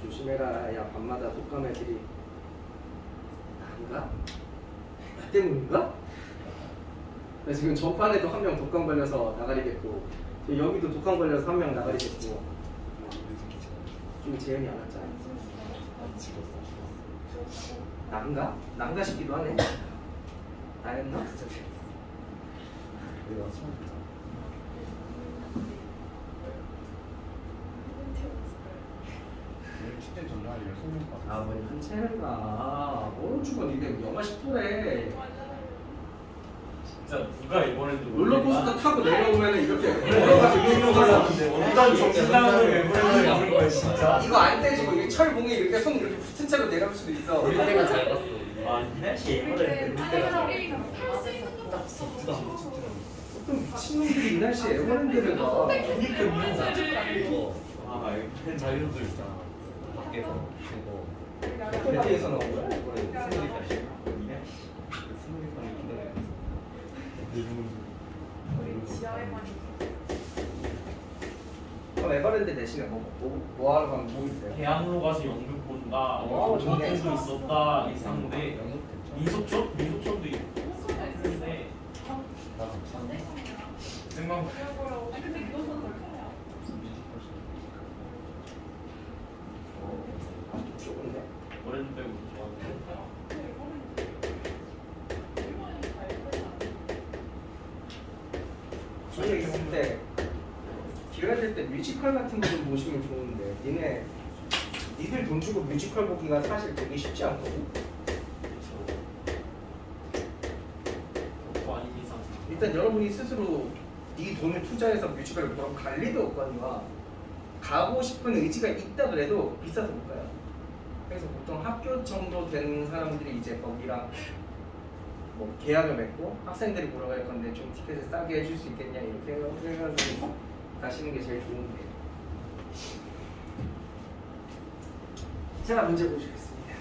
조심해라. 야, 밤마다 독감 애들이 난가? 나 때문인가? 나 지금 전판에도 한 명 독감 걸려서 나가리 됐고 여기도 독감 걸려서 한 명 나가리 됐고 좀 재현이 안 왔잖아. 난가? 난가 싶기도 하네. 나였나? 아, 뭐 한채를 가. 모른 주건 이게 영하 10도래. 진짜 누가 이번에도 롤러코스터 타고 내려오면 이렇게 걸어가지고 이런 거 하는데 어떤 정신당을 왜 보내는 거야 진짜. 이거 안 떼지고 이게 철봉이 이렇게 손 이렇게 붙은 채로 내려올 수도 있어. 우리 때가 잘 봤어. 아, 날씨 근데 우리 때가 잘 탈수 있는 것도 없어. 어떤 미친놈들이 이 날씨에 에어컨을 가. 아, 팬 자유로들 있잖아. 밖에서 그거 팬티에서 나온 거야? 지하에만 그럼 에버랜드 대신에 뭐 하러 가면 뭐 있어요? 대학로 가서 연극 본다. 좋네. 연극도 있었다. 이상한데 민속촌? 민속촌도 있는데 기회가 될 때 뮤지컬 같은 거 좀 보시면 좋은데 니들 돈 주고 뮤지컬 보기가 사실 되게 쉽지 않거든. 그렇죠. 아닌 이상. 일단 여러분이 스스로 네 돈을 투자해서 뮤지컬을 보러 갈 리도 없거니와 가고 싶은 의지가 있다 그래도 비싸서 못 가요. 그래서 보통 학교 정도 되는 사람들이 이제 거기랑 뭐 계약을 맺고 학생들이 보러 갈 건데 좀 티켓을 싸게 해줄 수 있겠냐 이렇게 해가지고 가시는 게 제일 좋은데. 자, 문제 보시겠습니다.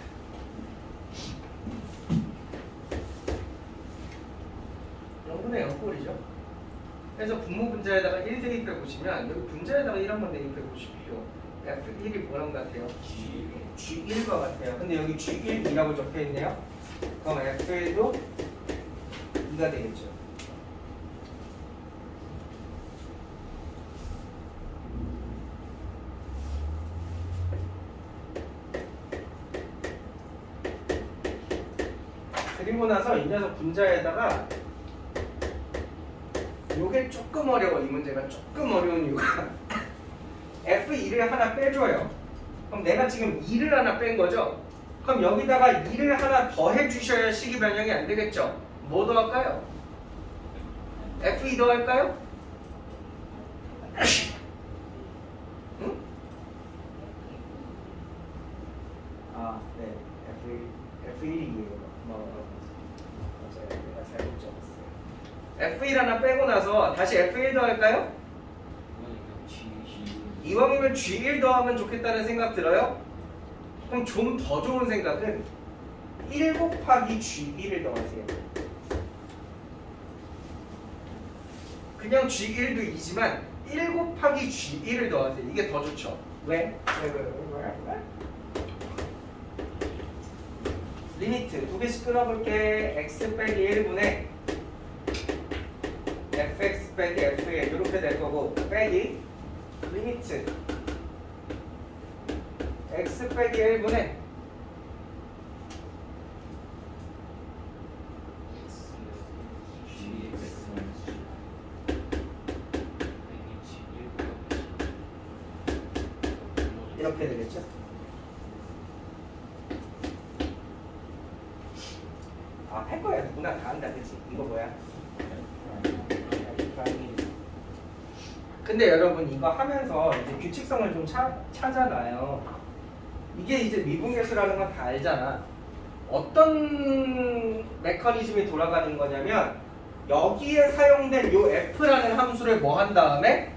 영분의 0꼴이죠. 그래서 분모 분자에다가 1 대입해 보시면 여기 분자에다가 1 한번 대입해 보십시오. F1이 뭐랑 같아요? G1과 같아요. 근데 여기 G1이라고 적혀 있네요. 그럼 F1도 2가 되겠죠. 그리고 나서 이 녀석 분자에다가 요게 조금 어려워. 이 문제가 조금 어려운 이유가 F2를 하나 빼줘요. 그럼 내가 지금 2를 하나 뺀 거죠? 그럼 여기다가 2를 하나 더 해주셔야 식이 변형이 안 되겠죠? 뭐 더할까요? F2 더할까요? 응? 아, 네. F1이에요. 맞아요. 내가 잘못 적었어요. F1 하나 빼고 나서 다시 F1 더할까요? 이왕이면 G1 더하면 좋겠다는 생각 들어요? 그럼 좀 더 좋은 생각은 1 곱하기 G1을 더하세요. 그냥 G1도 2지만 1 곱하기 G1을 더하세요. 이게 더 좋죠. 왜? 왜? 리미트 두 개씩 끊어볼게. x 빼기 1분의 fx 빼기 f1 이렇게 될 거고, 빼기 리미트 x 빼기 1분의 이렇게 되겠죠? 아, 할 거야. 누구나 다 한다, 그치? 이거 뭐야? 근데 여러분 이거 하면서 이제 규칙성을 좀 찾아놔요. 이게 이제 미분계수라는 건 다 알잖아. 어떤 메커니즘이 돌아가는 거냐면 여기에 사용된 요 f라는 함수를 뭐 한 다음에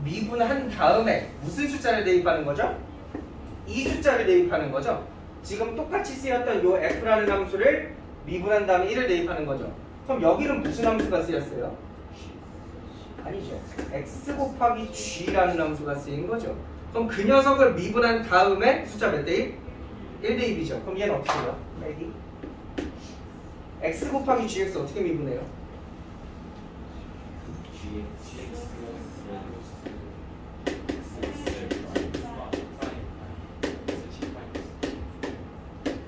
미분한 다음에 무슨 숫자를 대입하는 거죠? 이 숫자를 대입하는 거죠. 지금 똑같이 쓰였던 요 f라는 함수를 미분한 다음에 1을 대입하는 거죠. 그럼 여기는 무슨 함수가 쓰였어요? 아니죠. x 곱하기 g라는 함수가 쓰인 거죠. 그럼 그 녀석을 미분한 다음에 숫자 몇 대입? 1 대입이죠. 그럼 얘는 어떻게 해요? 빼기 x 곱하기 gx 어떻게 미분해요?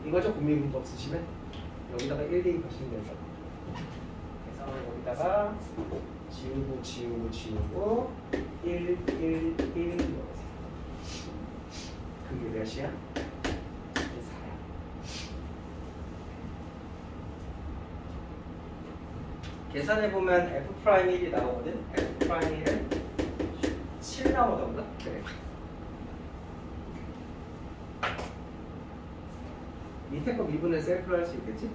이거죠. 분미분법 쓰시면 여기다가 1 대입하시면 되죠. 그래서 여기다가 지우고 1 넣으세요. 그게 몇이야? 4야. 계산해보면 F'1이 나오거든? F'1은 7 나오던가? 그래. 밑에 거 미분을 셀프로 할 수 있겠지?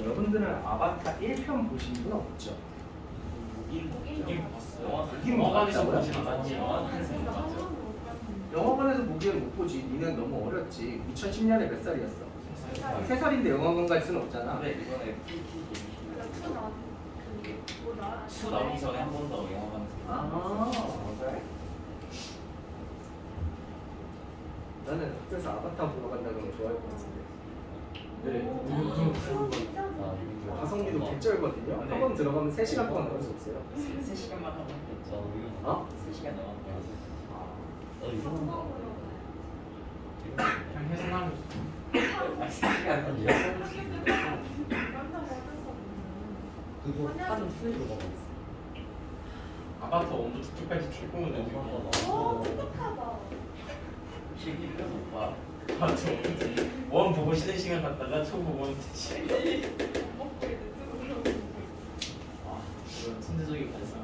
여러분들은 아바타 1편 보신 분 없죠? 보긴 봤어요. 보긴 못 영화관에서 봤다고요? 보진 않았지. 영화관에서 못 봤죠. 영화관에서 보기엔 못 보지. 니는 너무 어렸지. 2010년에 몇 살이었어? 3살인데 영화관 갈 수는 없잖아. 근데 이번에 PT 수 나오기 전에 한 번 더 영화관에서. 아, 그래? 나는 학교에서 아바타 보러 간다 그러면 좋아할 것 같은데. 네. 가성비도 개쩔거든요. 네. 한 번 들어가면 3시간 동안 나올 수 없어요. 3시간만 하고 어? 3시간 넘었고 이상한 거. 그냥 해석하면 3시간 그거 하는 후에로 가고 아바타 온도 죽기까지 출공을 내고 오, 똑똑하다. 길이가 오빠 아바타 원 보고 쉬는 시간 갔다가 초 보고 쉬는 먹고 이제 아 이런 천재적인 발상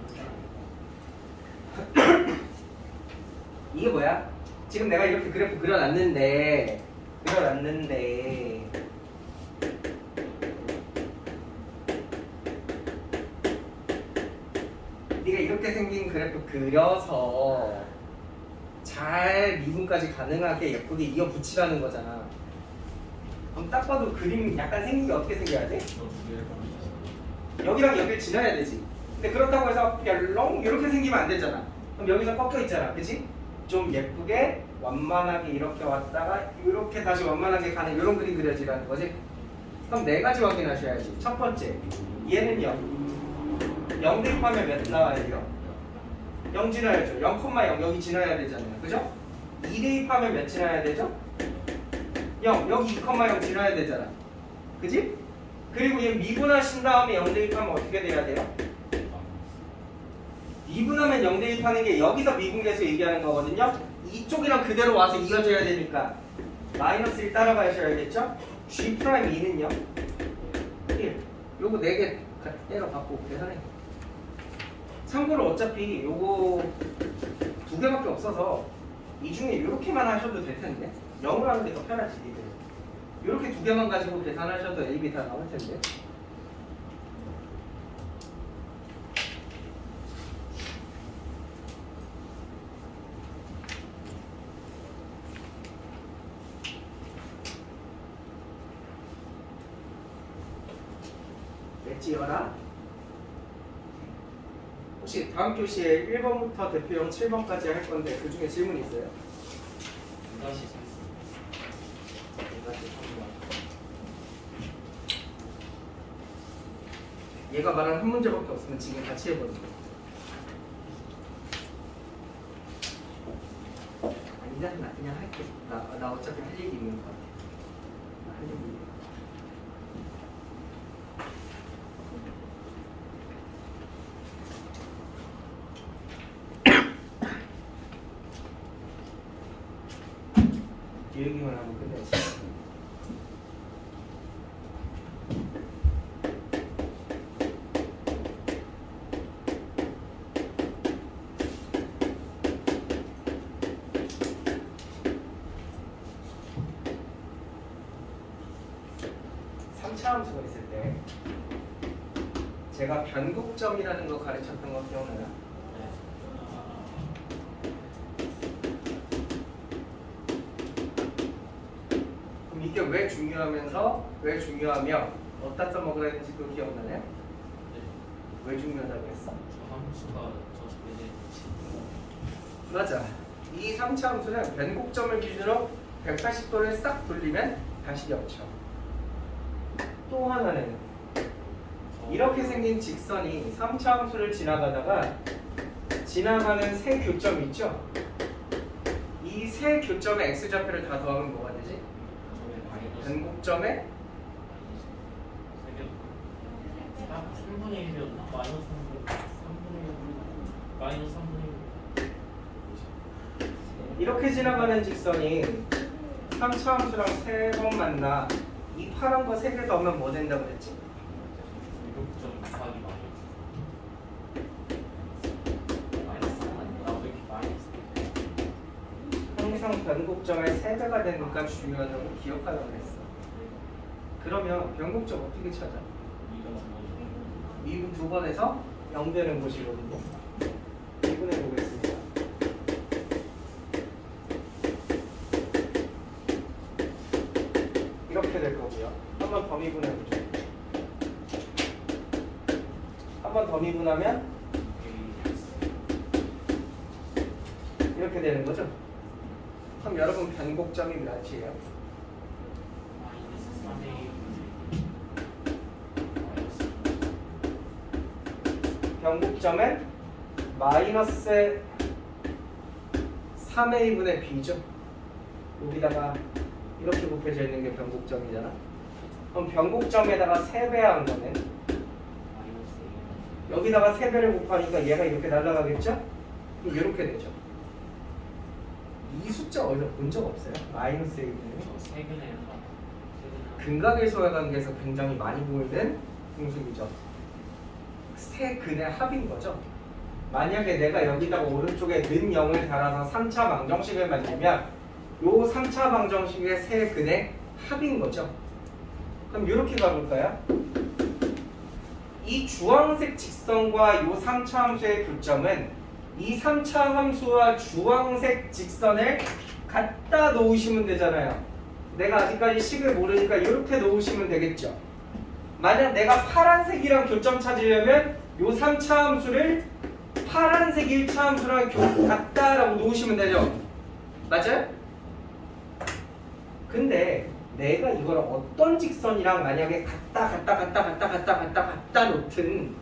이게 뭐야? 지금 내가 이렇게 그래프 그려놨는데 네가 이렇게 생긴 그래프 그려서 잘 미분까지 가능하게 예쁘게 이어 붙이라는 거잖아. 그럼 딱 봐도 그림 약간 생긴 게 어떻게 생겨야 돼? 여기랑 여기를 지나야 되지. 근데 그렇다고 해서 뾰롱 이렇게 생기면 안 되잖아. 그럼 여기서 꺾여 있잖아, 그치? 좀 예쁘게 완만하게 이렇게 왔다가 이렇게 다시 완만하게 가는 이런 그림 그려지라는 거지. 그럼 4가지 확인하셔야지. 첫 번째, 얘는요 0 대입하면 몇 나와야 돼요? 0 지나야죠. 0,0 여기 지나야 되잖아요, 그죠? 2 대입하면 몇 지나야 되죠? 0 여기 2,0 지나야 되잖아, 그지? 그리고 얘 미분하신 다음에 0 대입하면 어떻게 돼야 돼요? 미분하면 0 대입하는 게 여기서 미분계수 얘기하는 거거든요. 이쪽이랑 그대로 와서 이어져야 되니까 마이너스 1 따라가셔야겠죠? G'2는요 1 요거 4개 때려 갖고 계산해. 참고로 어차피 요거 2개밖에 없어서 이 중에 이렇게만 하셔도 될 텐데 0을 하는 게 더 편하지. 니들 이렇게 2개만 가지고 계산하셔도 A, B 다 나올 텐데. 맺지어라. 혹시 다음 교시에 1번부터 대표형 7번까지 할 건데 그 중에 질문 있어요? 다시 얘가 말한 한 문제밖에 없으면 지금 같이 해보는 거. 아니다, 나 그냥 할게. 나 어차피 할 얘기 있는 거 같아. 나 할 얘기 있는 거. 이 얘기만 하면 끝내지. 함수가 있을 때 제가 변곡점이라는 거 가르쳤던 거 기억나요? 그럼 이게 왜 중요하면서 왜 중요하며 어디다 써먹으라 했는지 또 기억나요? 왜 중요하다고 했어? 함수가 저 맞아. 이 3차 함수는 변곡점을 기준으로 180도를 싹 돌리면 다시 겹쳐. 또 하나는 이렇게 생긴 직선이 3차 함수를 지나가다가 지나가는 세 교점이 있죠? 이 세 교점의 x좌표를 다 더하면 뭐가 되지? 변곡점의 3분의 1이었나? 마이너스 3분의 1 이렇게 지나가는 직선이 3차 함수랑 3번 만나. 이 파란 거 3개 더하면 뭐 된다고 그랬지? 6점 곱하기 마이너스 3 아니야? 왜 이렇게 마이너스 항상 변곡점의 3배가 되니까 중요하다고 기억하라고 했어. 그러면 변곡점 어떻게 찾아? 2분 2번에서 0 되는 곳이거든요. 2분해 보겠습니다. 이렇게 될 거고요. 한 번 더 미분해보죠. 한 번 더 미분하면 이렇게 되는 거죠. 그럼 여러분 변곡점이 몇이에요? 마이너스 3A 변곡점은 마이너스 3a분의 b죠. 여기다가 이렇게 곱해져 있는 게 변곡점이잖아. 그럼 변곡점에다가 3배한 거는 여기다가 3배를 곱하니까 얘가 이렇게 날아가겠죠? 그럼 이렇게 되죠. 이 숫자 어디서 본 적 없어요? 마이너스 a분의 저 세근의 근각의소의 관계에서 굉장히 많이 보이는 공식이죠. 세 근의 합인 거죠. 만약에 내가 여기다가 오른쪽에 는 0을 달아서 3차 방정식을 만들면 요 3차 방정식의 세 근의 합인 거죠. 그럼 이렇게 가볼까요? 이 주황색 직선과 요 3차 함수의 교점은 이 3차 함수와 주황색 직선을 갖다 놓으시면 되잖아요. 내가 아직까지 식을 모르니까 이렇게 놓으시면 되겠죠. 만약 내가 파란색이랑 교점 찾으려면 요 3차 함수를 파란색 1차 함수랑 같다라고 놓으시면 되죠. 맞아요? 근데 내가 이걸 어떤 직선이랑 만약에 같다 놓든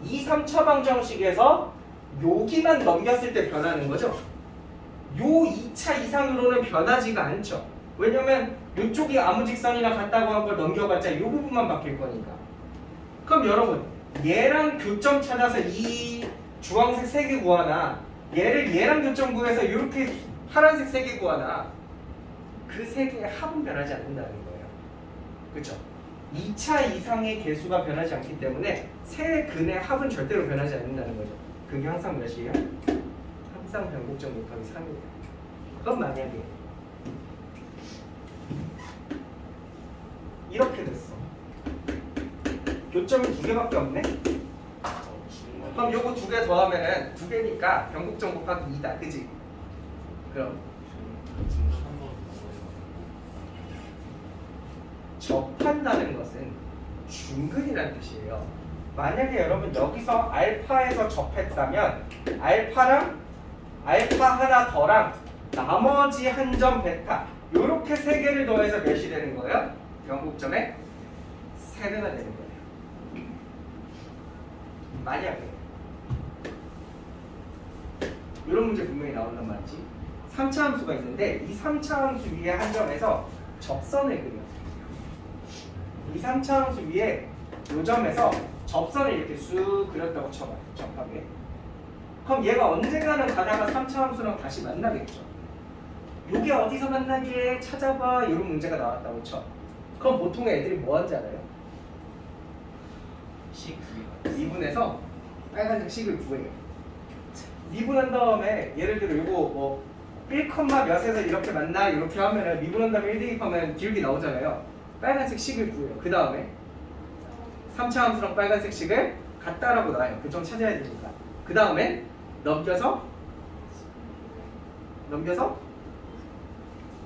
이 3차 방정식에서 여기만 넘겼을 때 변하는 거죠. 요 2차 이상으로는 변하지가 않죠. 왜냐면 이쪽이 아무 직선이나 같다고 한 걸 넘겨봤자 이 부분만 바뀔 거니까. 그럼 여러분 얘랑 교점 찾아서 이 주황색 3개 구하나 얘랑 교점 구해서 이렇게 파란색 3개 구하나 그 3개의 합은 변하지 않는다는 거예요. 그렇죠? 2차 이상의 개수가 변하지 않기 때문에 세 근의 합은 절대로 변하지 않는다는 거죠. 그게 항상 몇이에요? 항상 변곡점 곱하기 3이에요. 그럼 만약에 이렇게 됐어. 교점이 2개밖에 없네? 그럼 요거 2개 더하면은 2개니까 변곡점 곱하기 2다. 그지? 그럼 접한다는 것은 중근이라는 뜻이에요. 만약에 여러분 여기서 알파에서 접했다면 알파랑 알파 하나 더랑 나머지 한 점 베타 요렇게 3개를 더해서 몇이 되는 거예요? 변곡점에 3배가 되는 거예요. 만약에 이런 문제 분명히 나온단 말이지. 3차 함수가 있는데 이 3차 함수 위에 한 점에서 접선을 그려. 이 3차 함수 위에 요 점에서 접선을 이렇게 쑥 그렸다고 쳐봐요. 접하게. 그럼 얘가 언젠가는 가다가 3차 함수랑 다시 만나겠죠. 요게 어디서 만나게 찾아봐. 이런 문제가 나왔다고 쳐. 그럼 보통 애들이 뭐 하는지 알아요? 식 미분해서 빨간색 식을 구해요. 미분한 다음에 예를 들어 요거 뭐 1, 몇에서 이렇게 만나 이렇게 하면은 미분한 다음에 1 대입하면 기울기 나오잖아요. 빨간색 식을 구해요. 그 다음에 3차 함수랑 빨간색 식을 같다라고 나와요. 그 점 찾아야 되니까. 그 다음에 넘겨서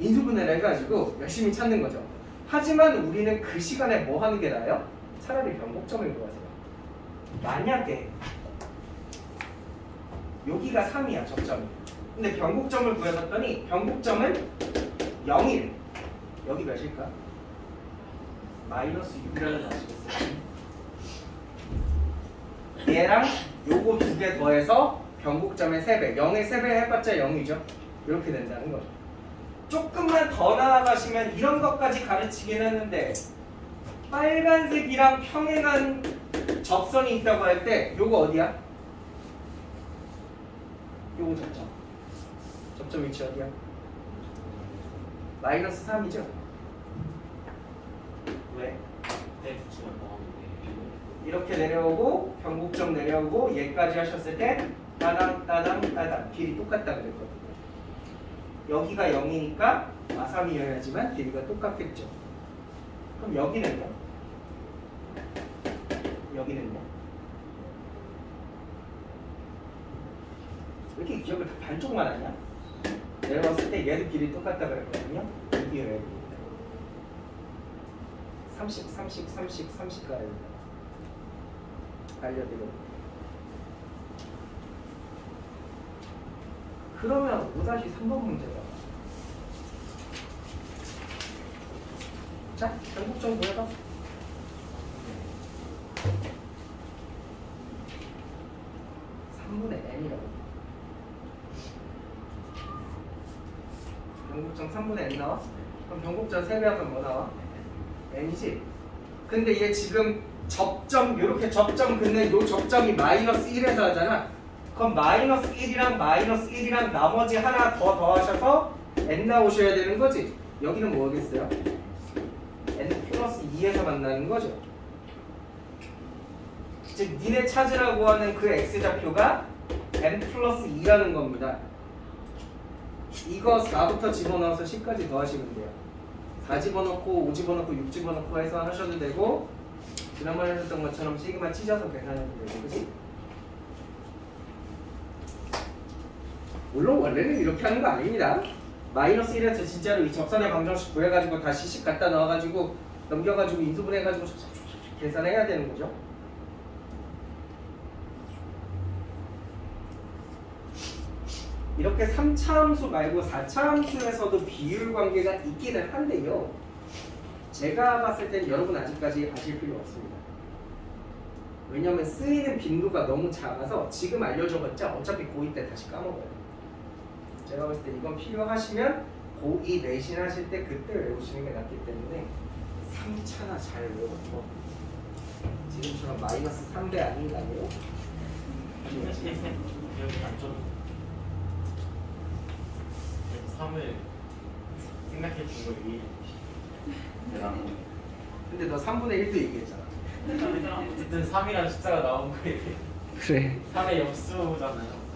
인수분해를 해가지고 열심히 찾는 거죠. 하지만 우리는 그 시간에 뭐 하는 게 나아요? 차라리 변곡점을 구하세요. 만약에 여기가 3이야 접점이. 근데 변곡점을 구해봤더니 변곡점은 0일. 여기 몇일까? 마이너스 6이라는 거 아시겠어요? 얘랑 요거 2개 더해서 변곡점의 3배 0의 3배 해봤자 0이죠. 이렇게 된다는 거죠. 조금만 더 나아가시면 이런 것까지 가르치긴 했는데 빨간색이랑 평행한 접선이 있다고 할 때 요거 어디야? 요거 접점 위치 어디야? 마이너스 3이죠? 왜? 때 붙이면 뭐하는데 이렇게 내려오고 변곡점 내려오고 얘까지 하셨을 때 따당 길이 똑같다 그랬거든요. 여기가 0이니까 마3이어야지만 길이가 똑같겠죠. 그럼 여기는요? 여기는요? 왜 이렇게 기억을 다 반쪽만 하냐? 내려왔을 때 얘도 길이 똑같다 그랬거든요. 여기여야 됩니다. 30 가야 됩니다. 알려드려요. 그러면 5-3번 문제가 자, 변곡점 구해봐. (3분의 n이라고) 변곡점 3분의 n 나와? 그럼 변곡점 3배하면 뭐 나와? n이지? 근데 얘 지금 접점, 요렇게 접점 긋는 요 접점이 마이너스 1에서 하잖아. 그럼 마이너스 1이랑 마이너스 1이랑 나머지 하나 더 더하셔서 n 나오셔야 되는 거지? 여기는 뭐겠어요? n 플러스 2에서 만나는 거죠. 즉 니네 찾으라고 하는 그 x좌표가 n 플러스 2라는 겁니다. 이거 4부터 집어넣어서 10까지 더하시면 돼요. 4 집어넣고 5 집어넣고 6 집어넣고 해서 하셔도 되고, 지난번에 했던 것처럼 시그마 찢어서 계산해도 되고, 그치? 물론 원래는 이렇게 하는 거 아닙니다. 마이너스 1에서 진짜로 이 접선의 방정식 구해가지고 다시 10 갖다 넣어가지고 넘겨가지고 인수분해해가지고 계산해야 되는 거죠. 이렇게 3차 함수 말고 4차 함수에서도 비율 관계가 있기는 한데요. 제가 봤을 땐 여러분 아직까지 아실 필요 없습니다. 왜냐면 쓰이는 빈도가 너무 작아서 지금 알려줘봤자 어차피 고2 때 다시 까먹어요. 제가 봤을 때 이건 필요하시면 고2 내신 하실 때 그때 외우시는 게 낫기 때문에 3차나 잘 외워서 지금처럼 마이너스 3배 아닌가요? 여기 단점 3을 생각해 준 거 위에 대단한 근데 너 3분의 1도 얘기했잖아. 어쨌든 3이라는 숫자가 나온 거에 그래. 3의 역수잖아요.